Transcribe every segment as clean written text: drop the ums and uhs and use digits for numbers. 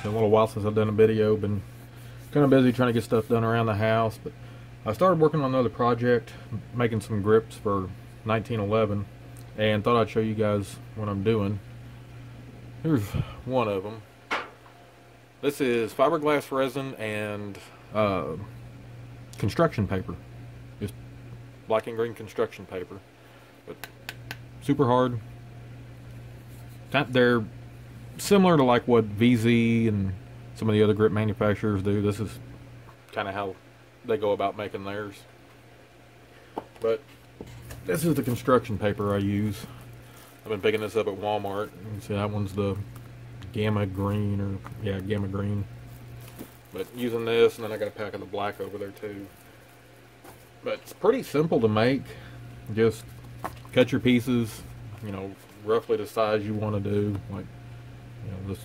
Been a little while since I've done a video. Been kind of busy trying to get stuff done around the house, but I started working on another project, making some grips for 1911, and thought I'd show you guys what I'm doing. Here's one of them. This is fiberglass resin and construction paper. Just black and green construction paper. But super hard. They're similar to like what VZ and some of the other grip manufacturers do. This is kind of how they go about making theirs. But this is the construction paper I use. I've been picking this up at Walmart. You can see that one's the Gamma Green, or yeah, Gamma Green. But using this, and then I got a pack of the black over there too. But it's pretty simple to make. Just cut your pieces, you know, roughly the size you want to do. Like, you know,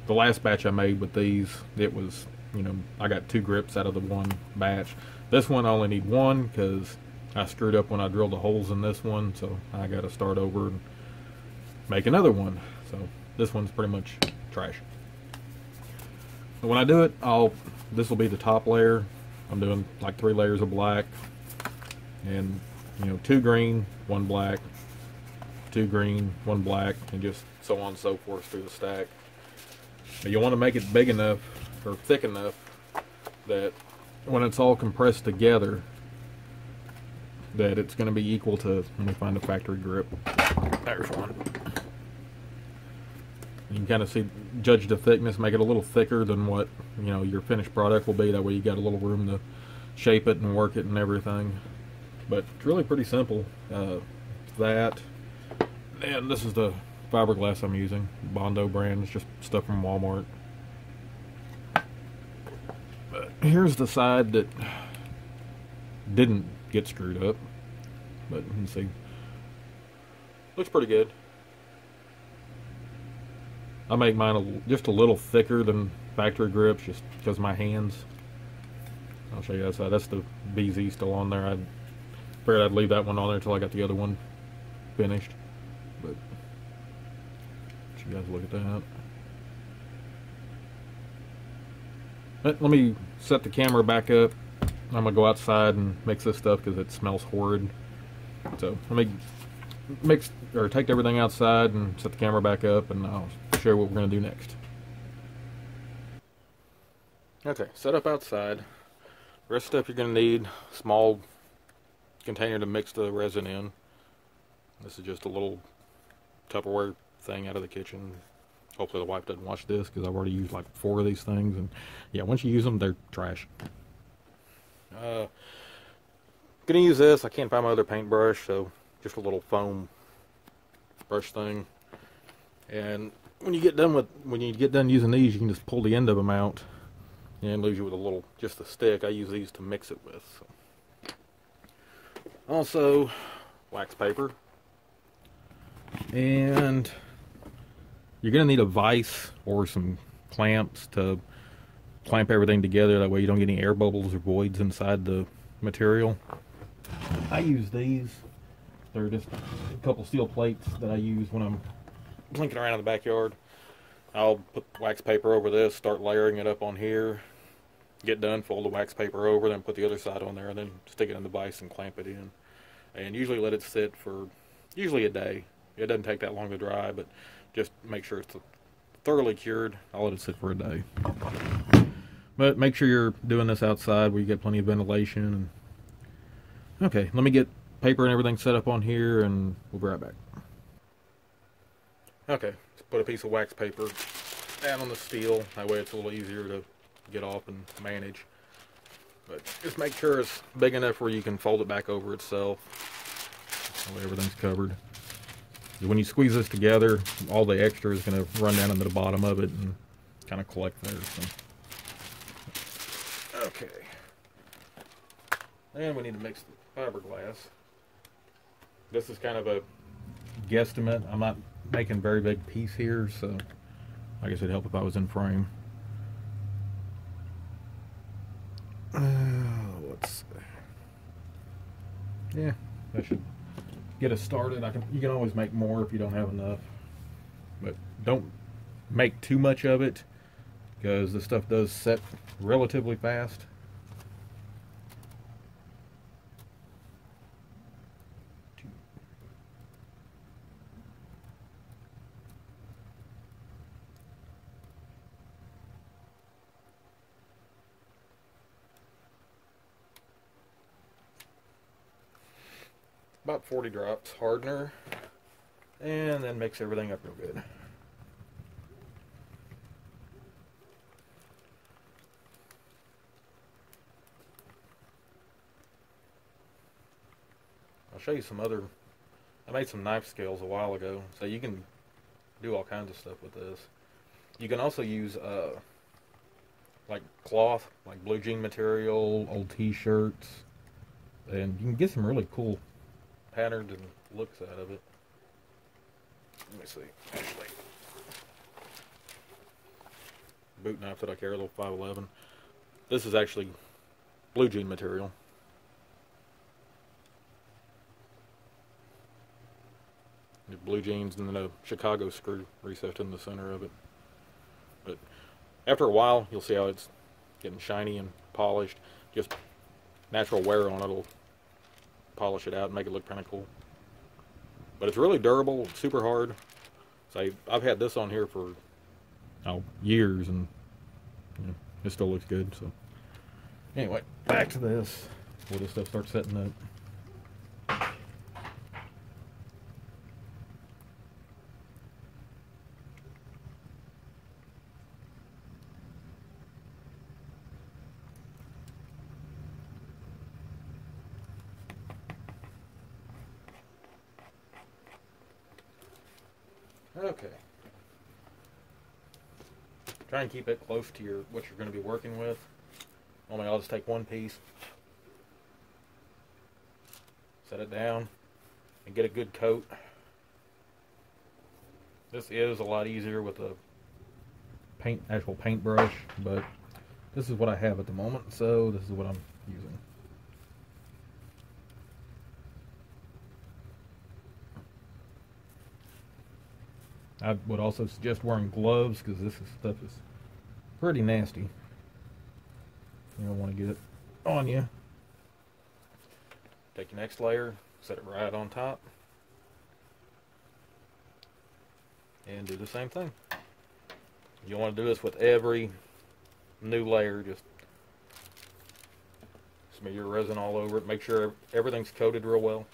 the last batch I made with these, it was, you know, I got 2 grips out of the one batch. This one I only need 1 because I screwed up when I drilled the holes in this one, so I got to start over and make another one. So this one's pretty much trash. But when I do it, this will be the top layer. I'm doing like 3 layers of black, and you know, 2 green, 1 black, 2 green, 1 black, and just so on and so forth through the stack. But you want to make it big enough or thick enough that when it's all compressed together, that it's going to be equal to, let me find a factory grip. There's one. You can kind of see, judge the thickness, make it a little thicker than what, you know, your finished product will be. That way you got a little room to shape it and work it and everything. But it's really pretty simple. That, and this is the fiberglass I'm using, Bondo brand. It's just stuff from Walmart. But here's the side that didn't get screwed up, but you can see, looks pretty good. I make mine just a little thicker than factory grips, just because of my hands. I'll show you that side. That's the BZ still on there. I figured I'd leave that one on there until I got the other one finished. But let you guys look at that. But let me set the camera back up. I'm gonna go outside and mix this stuff because it smells horrid. So let me take everything outside and set the camera back up, and I'll show you what we're gonna do next. Okay, set up outside. The rest of the stuff you're gonna need: small container to mix the resin in. This is just a little Tupperware thing out of the kitchen. Hopefully the wife doesn't watch this because I've already used like 4 of these things, and yeah, once you use them, they're trash. Gonna use this. I can't find my other paintbrush, so just a little foam brush thing. And when you get done using these, you can just pull the end of them out and leave you with a little, just a stick. I use these to mix it with. So. Also, wax paper, and you're gonna need a vise or some clamps to clamp everything together. That way you don't get any air bubbles or voids inside the material. I use these. They're just a couple steel plates that I use when I'm blinking around in the backyard. I'll put wax paper over this, start layering it up on here, get done, fold the wax paper over, then put the other side on there, and then stick it in the vise and clamp it in. And usually let it sit for usually a day. It doesn't take that long to dry, but just make sure it's thoroughly cured. I'll let it sit for a day. But make sure you're doing this outside where you get plenty of ventilation. Okay, let me get paper and everything set up on here, and we'll be right back. Okay, let's put a piece of wax paper down on the steel. That way it's a little easier to get off and manage. But just make sure it's big enough where you can fold it back over itself. That way everything's covered. When you squeeze this together, all the extra is going to run down into the bottom of it and kind of collect there. So. Okay. And we need to mix the fiberglass. This is kind of a guesstimate. I'm not making a very big piece here, so I guess it'd help if I was in frame. Let's see. Yeah, that should get us started. You can always make more if you don't have enough, but don't make too much of it, because this stuff does set relatively fast. About 40 drops hardener, and then mix everything up real good. I'll show you some other, I made some knife scales a while ago, so you can do all kinds of stuff with this. You can also use like cloth, like blue jean material, old t-shirts, and you can get some really cool patterns and looks out of it. Let me see. Actually, boot knife that I carry, a little 511. This is actually blue jean material. The blue jeans and then a Chicago screw recessed in the center of it. But after a while, you'll see how it's getting shiny and polished. Just natural wear on it will polish it out and make it look kind of cool. But it's really durable, super hard. So I've had this on here for years, and it still looks good. So anyway, back to this. Before this stuff starts setting up. Okay. Try and keep it close to what you're going to be working with. Only I'll just take one piece, set it down, and get a good coat. This is a lot easier with a actual paintbrush, but this is what I have at the moment, so this is what I'm using. I would also suggest wearing gloves because this stuff is pretty nasty. You don't want to get it on you. Take your next layer, set it right on top, and do the same thing. You want to do this with every new layer. Just smear your resin all over it. Make sure everything's coated real well.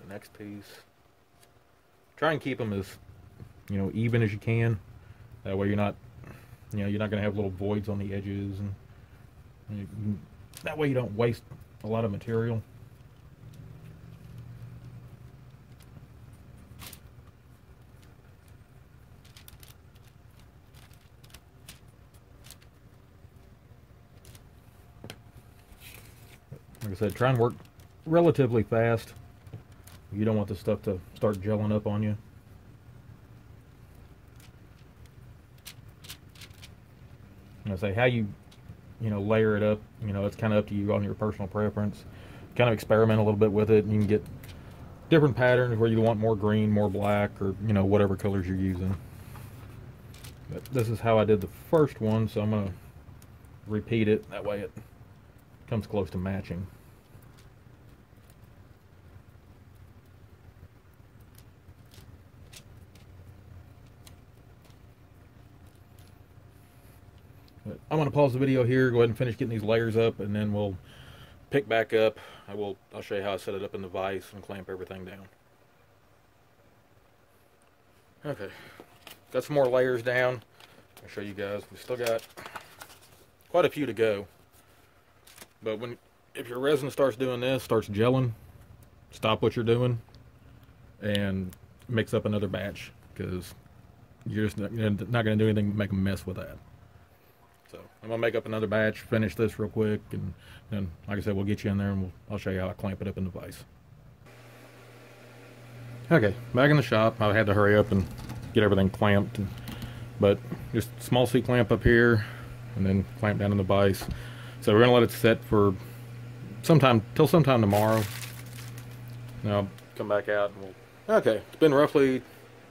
Next piece. Try and keep them as even as you can. That way you're not going to have little voids on the edges, and that way you don't waste a lot of material. Like I said, try and work relatively fast. You don't want the stuff to start gelling up on you. I say how you layer it up. It's kind of up to you on your personal preference. Kind of experiment a little bit with it, and you can get different patterns where you want more green, more black, or whatever colors you're using. But this is how I did the first one, so I'm gonna repeat it. That way it comes close to matching. I'm going to pause the video here, go ahead and finish getting these layers up, and then we'll pick back up. I'll show you how I set it up in the vise and clamp everything down. Okay, got some more layers down. I'll show you guys. We still got quite a few to go. But if your resin starts doing this, starts gelling, stop what you're doing and mix up another batch, because you're just not going to do anything to make a mess with that. So I'm going to make up another batch, finish this real quick, and then, like I said, we'll get you in there and I'll show you how I clamp it up in the vise. Okay, back in the shop. I had to hurry up and get everything clamped, but just small C-clamp up here and then clamp down in the vise. So we're going to let it set for sometime tomorrow. Now I'll come back out and okay, it's been roughly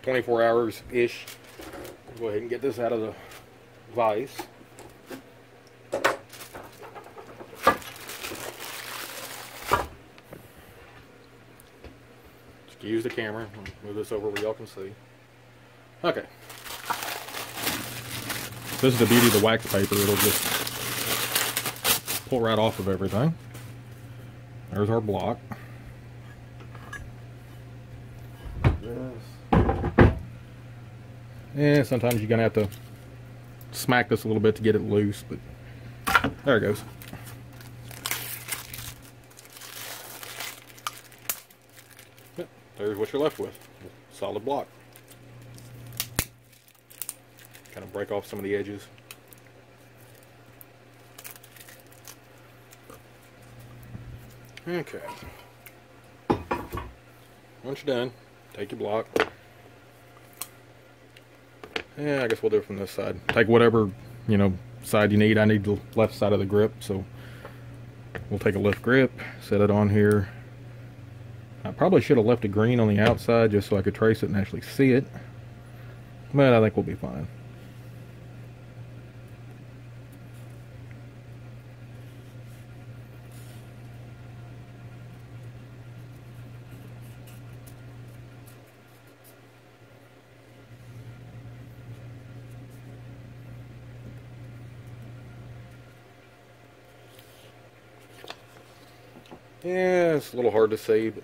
24 hours-ish. Go ahead and get this out of the vise. Use the camera. Move this over where y'all can see. Okay. This is the beauty of the wax paper. It'll just pull right off of everything. There's our block. Yeah, sometimes you're gonna have to smack this a little bit to get it loose, but there it goes. There's what you're left with. Solid block. Kind of break off some of the edges. Okay. Once you're done, take your block. Yeah, I guess we'll do it from this side. Take whatever, side you need. I need the left side of the grip, so we'll take a lift grip, set it on here. I probably should have left it green on the outside just so I could trace it and actually see it, but I think we'll be fine. Yeah, it's a little hard to see, but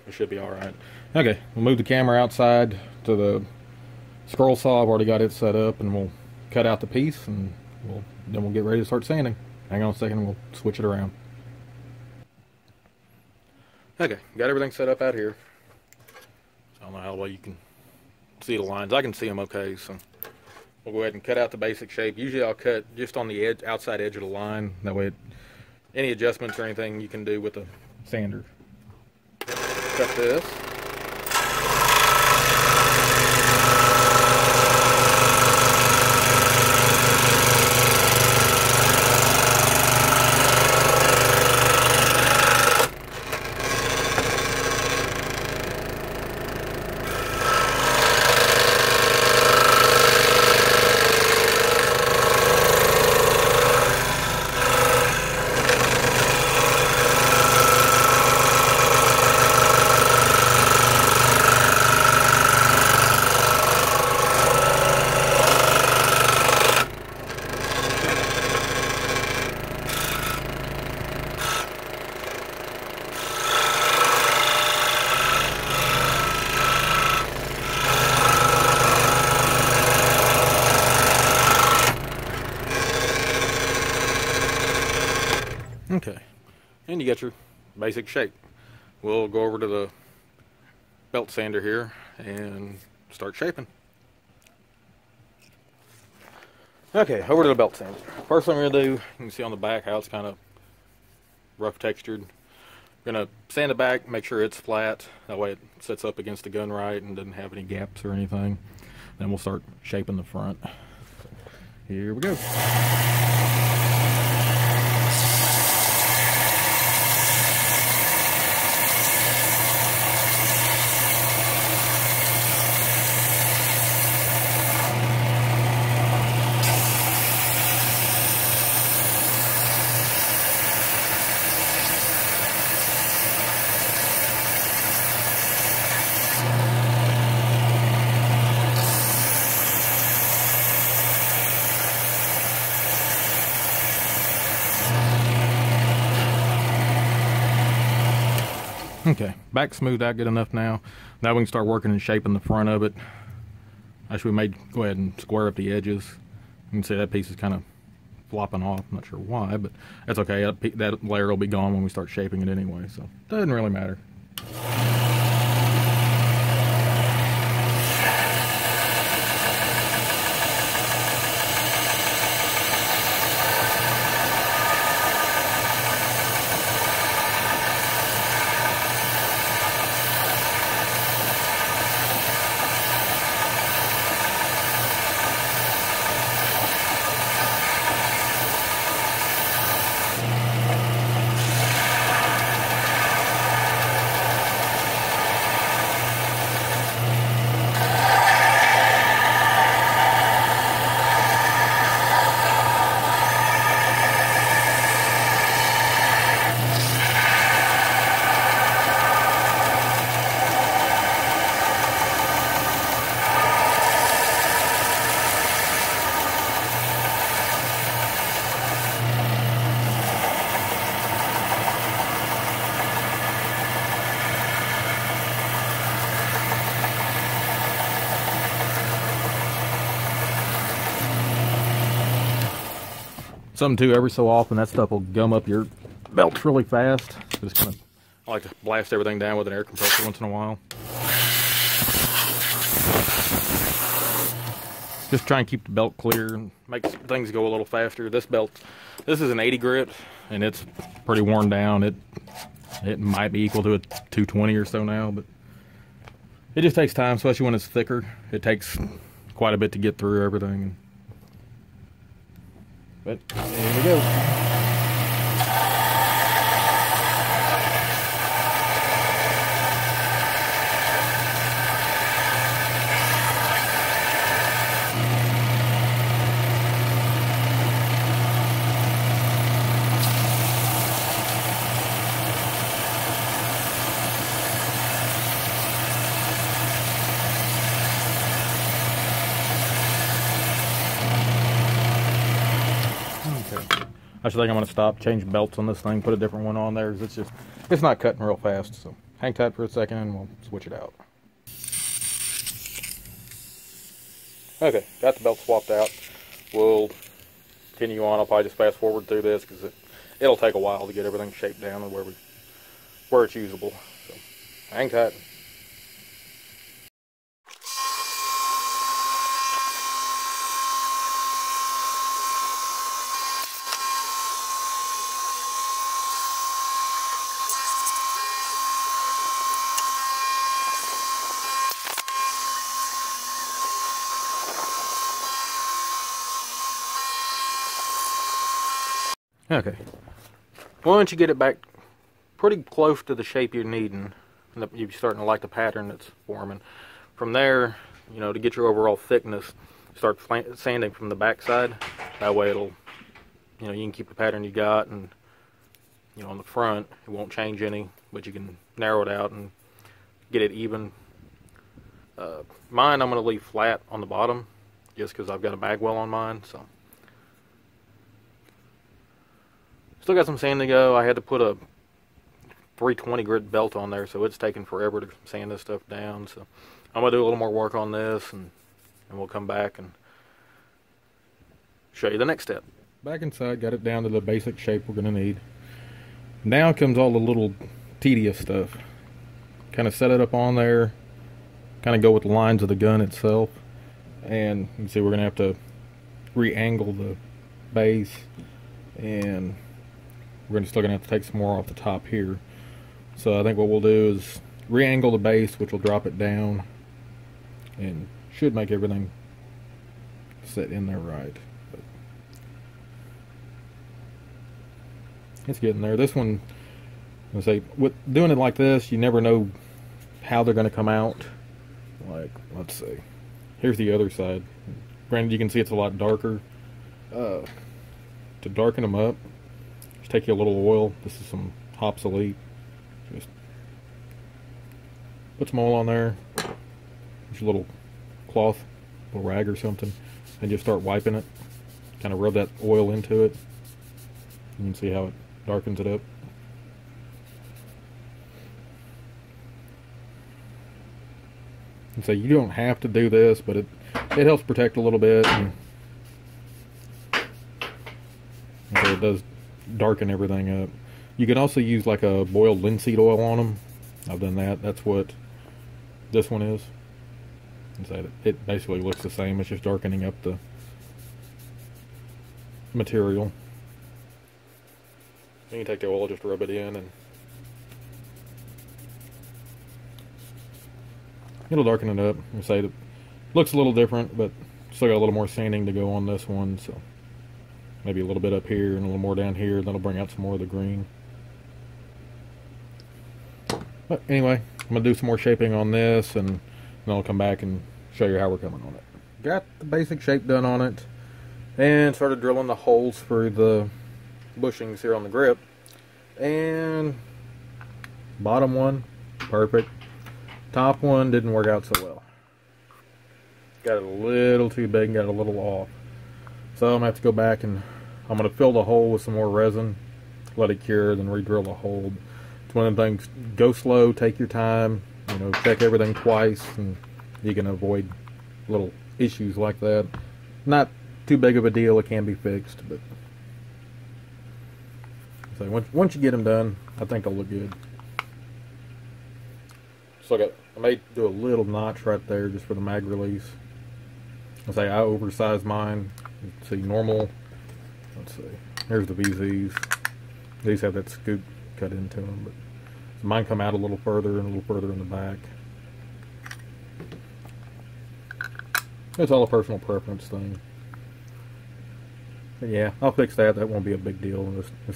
it should be alright. Okay, we'll move the camera outside to the scroll saw. I've already got it set up, and we'll cut out the piece, and then we'll get ready to start sanding. Hang on a second, and we'll switch it around. Okay, got everything set up out here. I don't know how well you can see the lines. I can see them okay, so we'll go ahead and cut out the basic shape. Usually I'll cut just on the edge, outside edge of the line. That way any adjustments or anything you can do with the sander. Cut this. Okay, and you got your basic shape. We'll go over to the belt sander here and start shaping. Okay, over to the belt sander. First thing we're gonna do, you can see on the back how it's kind of rough textured. We're gonna sand the back, make sure it's flat. That way it sits up against the gun right and doesn't have any gaps or anything. Then we'll start shaping the front. So, here we go. Okay, back smoothed out good enough now. Now we can start working and shaping the front of it. Actually, we may go ahead and square up the edges. You can see that piece is kind of flopping off. I'm not sure why, but that's okay. That layer will be gone when we start shaping it anyway, so it doesn't really matter. Something too, every so often that stuff will gum up your belts really fast. Just kind of, I like to blast everything down with an air compressor once in a while. Just try and keep the belt clear and make things go a little faster. This belt, this is an 80 grit, and it's pretty worn down. It might be equal to a 220 or so now, but it just takes time, especially when it's thicker. It takes quite a bit to get through everything. But here we go. I should think I'm going to stop, change belts on this thing, put a different one on there, because it's not cutting real fast. So hang tight for a second and we'll switch it out. Okay, got the belt swapped out. We'll continue on. I'll probably just fast forward through this because it'll take a while to get everything shaped down and where it's usable. So hang tight. Okay, once you get it back pretty close to the shape you're needing, and you're starting to like the pattern that's forming, from there, you know, to get your overall thickness, start sanding from the back side. That way it'll, you know, you can keep the pattern you got, and, you know, on the front, it won't change any, but you can narrow it out and get it even. Mine, I'm going to leave flat on the bottom, just because I've got a bagwell on mine, so. Still got some sand to go. I had to put a 320 grit belt on there, so it's taking forever to sand this stuff down. So I'm going to do a little more work on this, and we'll come back and show you the next step. Back inside, got it down to the basic shape we're going to need. Now comes all the little tedious stuff. Kind of set it up on there, kind of go with the lines of the gun itself, and you can see we're going to have to re-angle the base, and we're still going to have to take some more off the top here. So I think what we'll do is re-angle the base, which will drop it down and should make everything set in there right. But it's getting there. This one, I say, with doing it like this, you never know how they're going to come out. Like, let's see. Here's the other side. Granted, you can see it's a lot darker. To darken them up, just take you a little oil. This is some Hops Elite. Just put some oil on there. Just a little cloth, a little rag or something, and just start wiping it. Kind of rub that oil into it. You can see how it darkens it up. And so you don't have to do this, but it helps protect a little bit. And so it does darken everything up. You can also use like a boiled linseed oil on them. I've done that. That's what this one is. And so it basically looks the same. It's just darkening up the material. You can take the oil, just rub it in, and it'll darken it up. And say it looks a little different, but still got a little more sanding to go on this one. So maybe a little bit up here and a little more down here. That'll bring out some more of the green. But anyway, I'm going to do some more shaping on this, and then I'll come back and show you how we're coming on it. Got the basic shape done on it, and started drilling the holes for the bushings here on the grip. And bottom one, perfect. Top one didn't work out so well. Got it a little too big and got it a little off. So I'm going to have to go back and I'm going to fill the hole with some more resin, let it cure, then re-drill the hole. It's one of the things, go slow, take your time, you know, check everything twice, and you can avoid little issues like that. Not too big of a deal, it can be fixed, but So once you get them done, I think they'll look good. So I may do a little notch right there just for the mag release. I oversized mine. Let's see, normal. Let's see. Here's the VZs. These have that scoop cut into them, but so mine come out a little further and a little further in the back. It's all a personal preference thing. But yeah, I'll fix that. That won't be a big deal.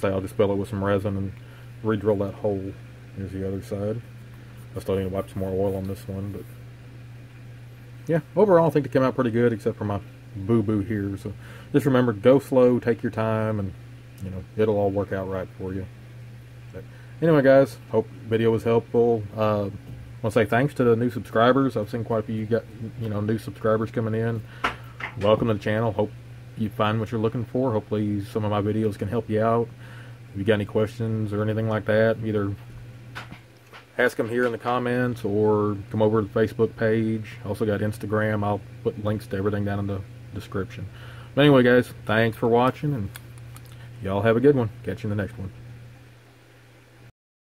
I'll just fill it with some resin and re-drill that hole. Here's the other side. I still need to wipe some more oil on this one, but yeah, overall I think they came out pretty good, except for my boo-boo here. So just remember, go slow, take your time, and you know, it'll all work out right for you. But anyway, guys, hope the video was helpful. I want to say thanks to the new subscribers. I've seen quite a few new subscribers coming in. Welcome to the channel. Hope you find what you're looking for. Hopefully some of my videos can help you out. If you got any questions or anything like that, either ask them here in the comments or come over to the Facebook page. Also got Instagram. I'll put links to everything down in the description. But anyway, guys, thanks for watching, and y'all have a good one. Catch you in the next one.